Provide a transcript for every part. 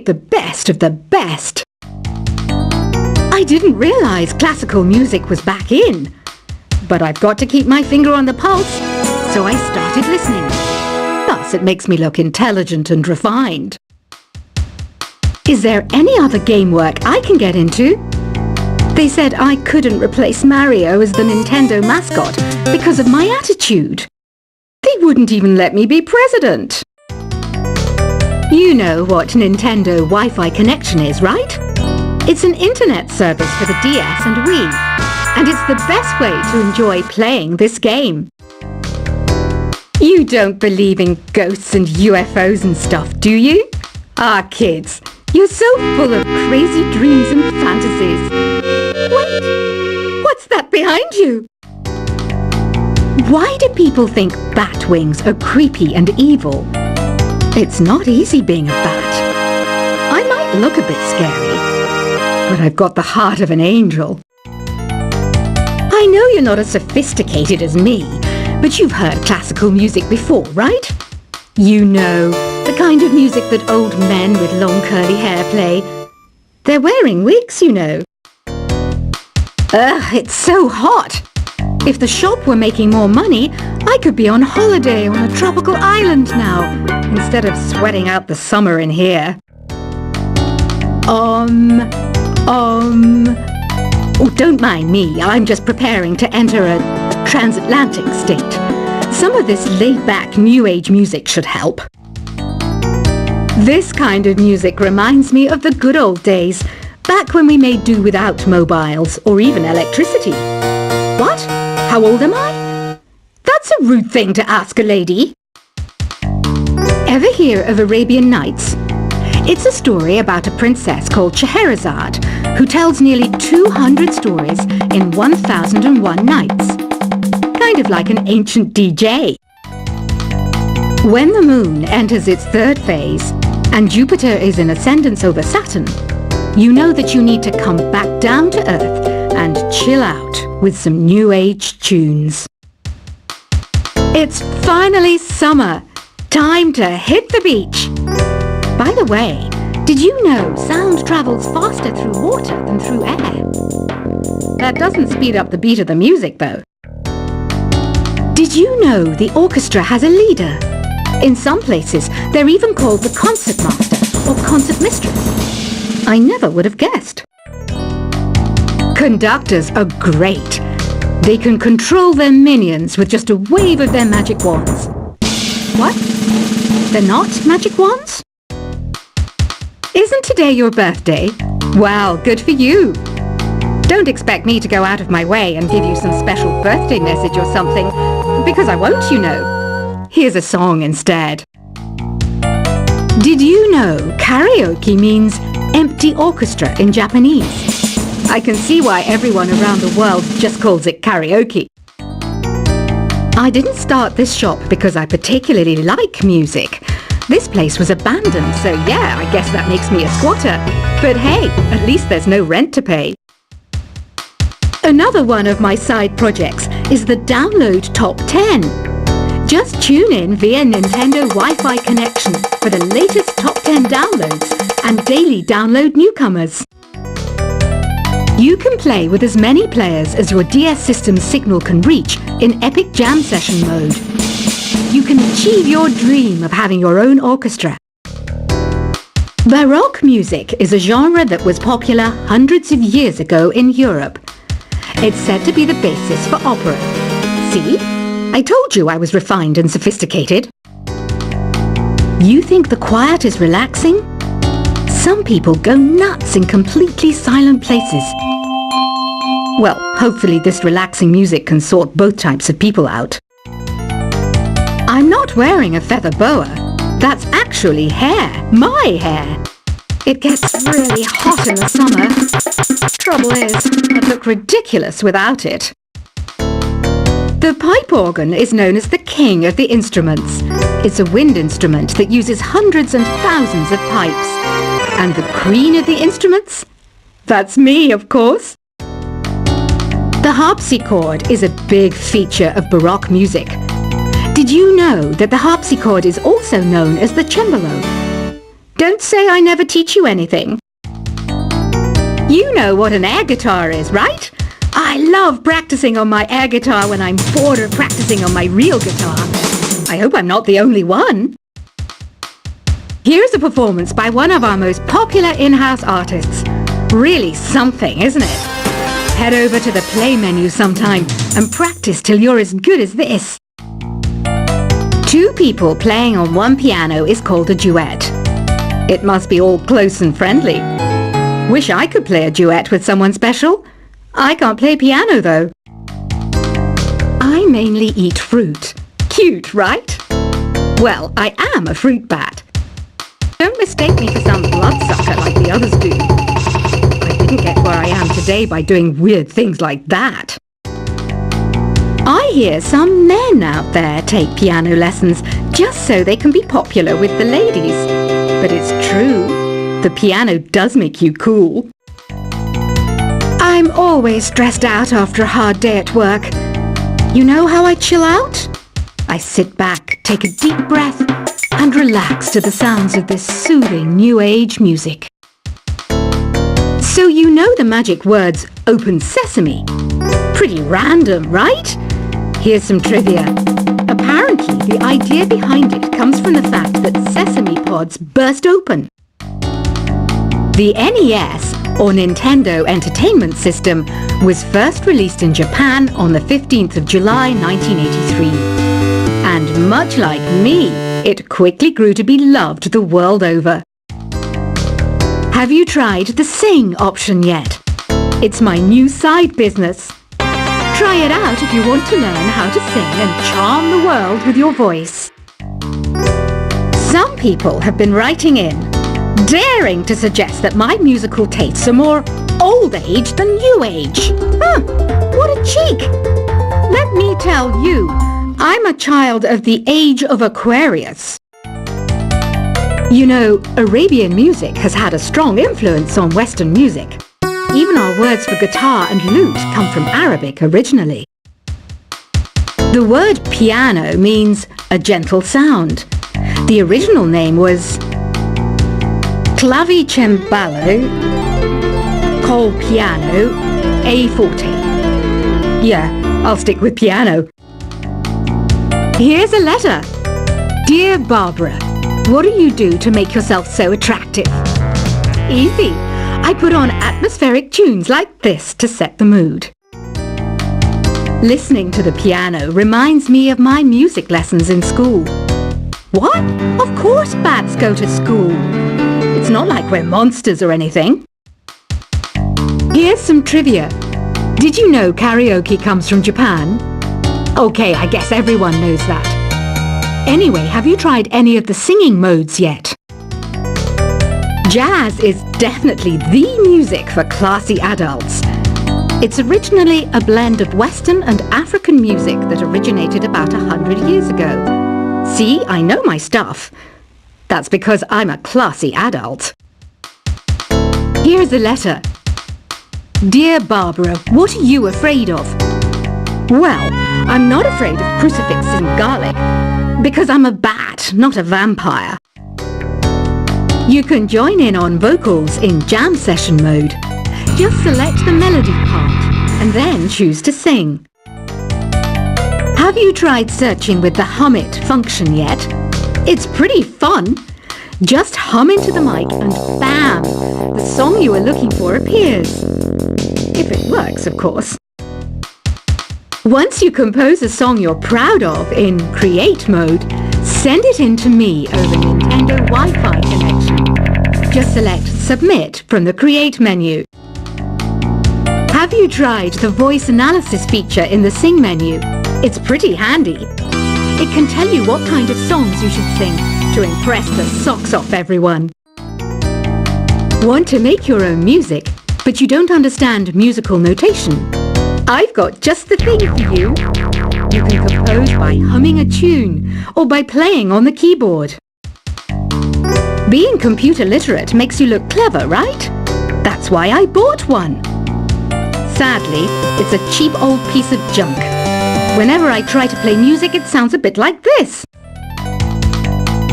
the best of the best. I didn't realize classical music was back in, but I've got to keep my finger on the pulse, so I started listening. Thus, it makes me look intelligent and refined. Is there any other game work I can get into? They said I couldn't replace Mario as the Nintendo mascot because of my attitude. They wouldn't even let me be president. You know what Nintendo Wi-Fi connection is, right? It's an internet service for the DS and Wii, and it's the best way to enjoy playing this game. You don't believe in ghosts and UFOs and stuff, do you? Ah, kids, you're so full of crazy dreams and fantasies. Wait, what's that behind you? Why do people think bat wings are creepy and evil? It's not easy being a bat. I might look a bit scary, but I've got the heart of an angel. I know you're not as sophisticated as me, but you've heard classical music before, right? You know, the kind of music that old men with long curly hair play. They're wearing wigs, you know. Ugh, it's so hot. If the shop were making more money, I could be on holiday on a tropical island now, instead of sweating out the summer in here. Oh, don't mind me. I'm just preparing to enter a transatlantic state. Some of this laid-back New Age music should help. This kind of music reminds me of the good old days, back when we made do without mobiles or even electricity. What? How old am I? That's a rude thing to ask a lady. Ever hear of Arabian Nights? It's a story about a princess called Scheherazade, who tells nearly 200 stories in 1001 nights. Kind of like an ancient DJ. When the moon enters its third phase, and Jupiter is in ascendance over Saturn, you know that you need to come back down to Earth and chill out with some New Age tunes. It's finally summer. Time to hit the beach. By the way, did you know sound travels faster through water than through air? That doesn't speed up the beat of the music, though. Did you know the orchestra has a leader? In some places, they're even called the concert master or concert mistress. I never would have guessed. Conductors are great. They can control their minions with just a wave of their magic wands. What? They're not magic wands? Isn't today your birthday? Well, good for you. Don't expect me to go out of my way and give you some special birthday message or something, because I won't, you know. Here's a song instead. Did you know karaoke means empty orchestra in Japanese? I can see why everyone around the world just calls it karaoke. I didn't start this shop because I particularly like music. This place was abandoned, so yeah, I guess that makes me a squatter. But hey, at least there's no rent to pay. Another one of my side projects is the Download Top 10. Just tune in via Nintendo Wi-Fi connection for the latest top 10 downloads and daily download newcomers. You can play with as many players as your DS system's signal can reach in Epic Jam Session mode. You can achieve your dream of having your own orchestra. Baroque music is a genre that was popular hundreds of years ago in Europe. It's said to be the basis for opera. See? I told you I was refined and sophisticated. You think the quiet is relaxing? Some people go nuts in completely silent places. Well, hopefully this relaxing music can sort both types of people out. I'm not wearing a feather boa. That's actually hair. My hair. It gets really hot in the summer. Trouble is, I'd look ridiculous without it. The pipe organ is known as the king of the instruments. It's a wind instrument that uses hundreds and thousands of pipes. And the queen of the instruments? That's me, of course. The harpsichord is a big feature of Baroque music. Did you know that the harpsichord is also known as the cembalo? Don't say I never teach you anything. You know what an air guitar is, right? I love practicing on my air guitar when I'm bored of practicing on my real guitar. I hope I'm not the only one. Here's a performance by one of our most popular in-house artists. Really something, isn't it? Head over to the play menu sometime and practice till you're as good as this. Two people playing on one piano is called a duet. It must be all close and friendly. Wish I could play a duet with someone special. I can't play piano though. I mainly eat fruit. Cute, right? Well, I am a fruit bat. Don't mistake me for some bloodsucker like the others do. I didn't get where I am today by doing weird things like that. I hear some men out there take piano lessons just so they can be popular with the ladies. But it's true, the piano does make you cool. I'm always stressed out after a hard day at work. You know how I chill out? I sit back, take a deep breath, and relax to the sounds of this soothing new age music. So you know the magic words "open sesame"? Pretty random, right? Here's some trivia. Apparently, the idea behind it comes from the fact that sesame pods burst open. The NES, or Nintendo Entertainment System, was first released in Japan on the 15th of July 1983. And much like me, it quickly grew to be loved the world over. Have you tried the Sing option yet? It's my new side business. Try it out if you want to learn how to sing and charm the world with your voice. Some people have been writing in, daring to suggest that my musical tastes are more old age than new age. What a cheek! Let me tell you, I'm a child of the age of Aquarius. You know, Arabian music has had a strong influence on Western music. Even our words for guitar and lute come from Arabic originally. The word piano means a gentle sound. The original name was clavicembalo col piano e forte. Yeah, I'll stick with piano. Here's a letter. Dear Barbara, what do you do to make yourself so attractive? Easy. I put on atmospheric tunes like this to set the mood. Listening to the piano reminds me of my music lessons in school. What? Of course bats go to school. It's not like we're monsters or anything. Here's some trivia. Did you know karaoke comes from Japan? Okay, I guess everyone knows that. Anyway, have you tried any of the singing modes yet? Jazz is definitely the music for classy adults. It's originally a blend of Western and African music that originated about 100 years ago. See, I know my stuff. That's because I'm a classy adult. Here's a letter. Dear Barbara, what are you afraid of? Well, I'm not afraid of crucifix and garlic, because I'm a bat, not a vampire. You can join in on vocals in jam session mode. Just select the melody part and then choose to sing. Have you tried searching with the Hum It function yet? It's pretty fun. Just hum into the mic and bam! The song you are looking for appears. If it works, of course. Once you compose a song you're proud of in Create mode, send it in to me over Nintendo Wi-Fi connection. Just select Submit from the Create menu. Have you tried the voice analysis feature in the Sing menu? It's pretty handy. It can tell you what kind of songs you should sing to impress the socks off everyone. Want to make your own music, but you don't understand musical notation? I've got just the thing for you. You can compose by humming a tune or by playing on the keyboard. Being computer literate makes you look clever, right? That's why I bought one. Sadly, it's a cheap old piece of junk. Whenever I try to play music, it sounds a bit like this.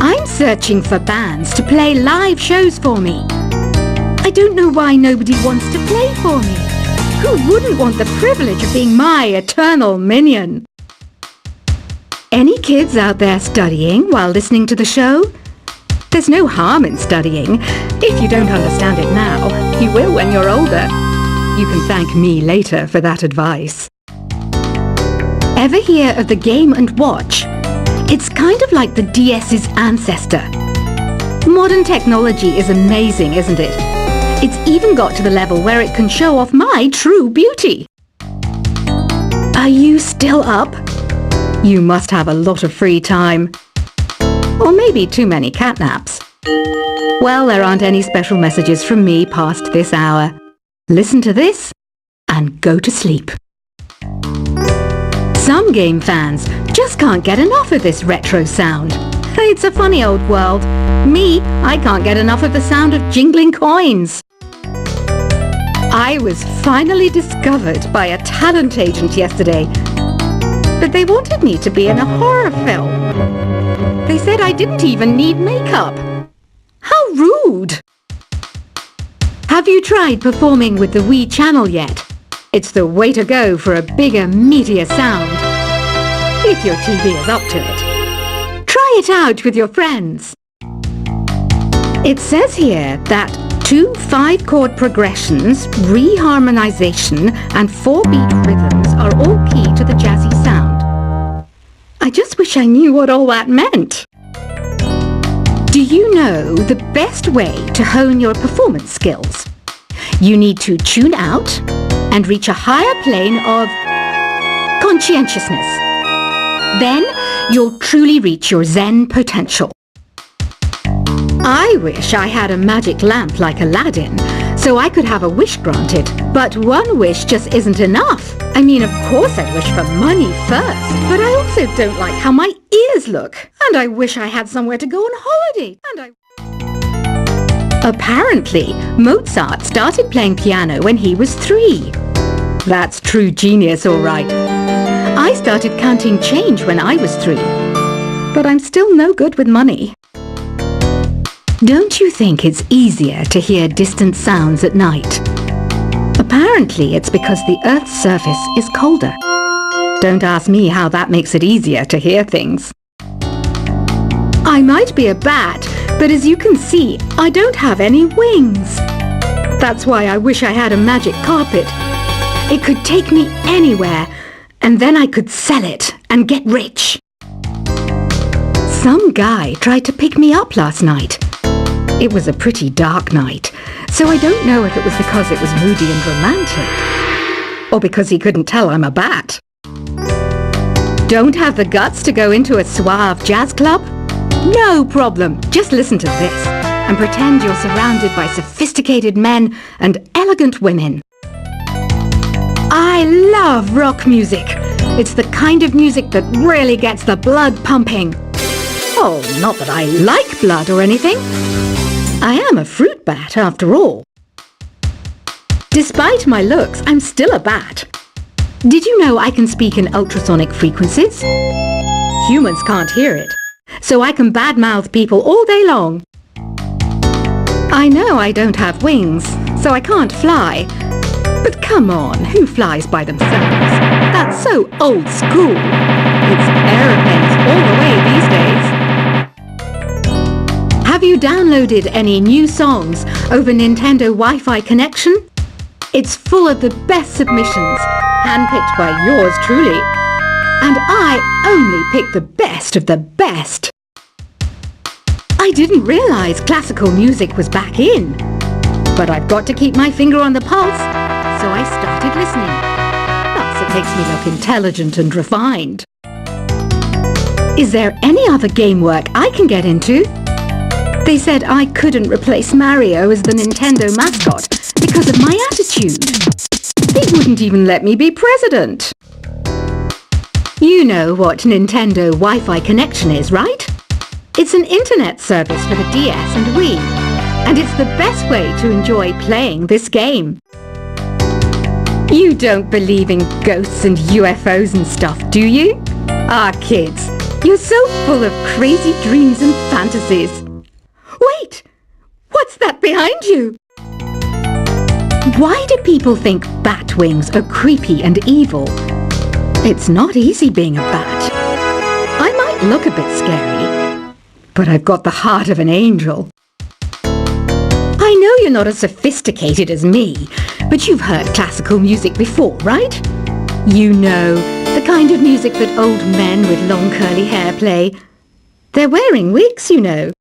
I'm searching for bands to play live shows for me. I don't know why nobody wants to play for me. Who wouldn't want the privilege of being my eternal minion? Any kids out there studying while listening to the show? There's no harm in studying. If you don't understand it now, you will when you're older. You can thank me later for that advice. Ever hear of the Game & Watch? It's kind of like the DS's ancestor. Modern technology is amazing, isn't it? It's even got to the level where it can show off my true beauty. Are you still up? You must have a lot of free time. Or maybe too many catnaps. Well, there aren't any special messages from me past this hour. Listen to this and go to sleep. Some game fans just can't get enough of this retro sound. It's a funny old world. Me, I can't get enough of the sound of jingling coins. I was finally discovered by a talent agent yesterday, but they wanted me to be in a horror film. They said I didn't even need makeup. How rude! Have you tried performing with the Wii channel yet? It's the way to go for a bigger, meatier sound. If your TV is up to it. Try it out with your friends. It says here that 2 5-chord progressions, reharmonization, and 4-beat rhythms are all key to the jazzy sound. I just wish I knew what all that meant. Do you know the best way to hone your performance skills? You need to tune out and reach a higher plane of conscientiousness. Then you'll truly reach your Zen potential. I wish I had a magic lamp like Aladdin, so I could have a wish granted. But one wish just isn't enough. I mean, of course I'd wish for money first, but I also don't like how my ears look. And I wish I had somewhere to go on holiday. Apparently, Mozart started playing piano when he was 3. That's true genius, all right. I started counting change when I was 3. But I'm still no good with money. Don't you think it's easier to hear distant sounds at night? Apparently, it's because the Earth's surface is colder. Don't ask me how that makes it easier to hear things. I might be a bat, but as you can see, I don't have any wings. That's why I wish I had a magic carpet. It could take me anywhere, and then I could sell it and get rich. Some guy tried to pick me up last night. It was a pretty dark night, so I don't know if it was because it was moody and romantic, or because he couldn't tell I'm a bat. Don't have the guts to go into a suave jazz club? No problem, just listen to this and pretend you're surrounded by sophisticated men and elegant women. I love rock music. It's the kind of music that really gets the blood pumping. Oh, not that I like blood or anything. I am a fruit bat, after all. Despite my looks, I'm still a bat. Did you know I can speak in ultrasonic frequencies? Humans can't hear it, so I can badmouth people all day long. I know I don't have wings, so I can't fly. But come on, who flies by themselves? That's so old school. It's aeroplanes all the way these days. Have you downloaded any new songs over Nintendo Wi-Fi connection? It's full of the best submissions, handpicked by yours truly. And I only pick the best of the best. I didn't realize classical music was back in. But I've got to keep my finger on the pulse, so I started listening. Plus, it makes me look intelligent and refined. Is there any other game work I can get into? They said I couldn't replace Mario as the Nintendo mascot because of my attitude. They wouldn't even let me be president. You know what Nintendo Wi-Fi connection is, right? It's an internet service for the DS and Wii, and it's the best way to enjoy playing this game. You don't believe in ghosts and UFOs and stuff, do you? Ah, kids, You're so full of crazy dreams and fantasies. Wait! What's that behind you? Why do people think bat wings are creepy and evil? It's not easy being a bat. I might look a bit scary, but I've got the heart of an angel. I know you're not as sophisticated as me, but you've heard classical music before, right? You know, the kind of music that old men with long curly hair play. They're wearing wigs, you know.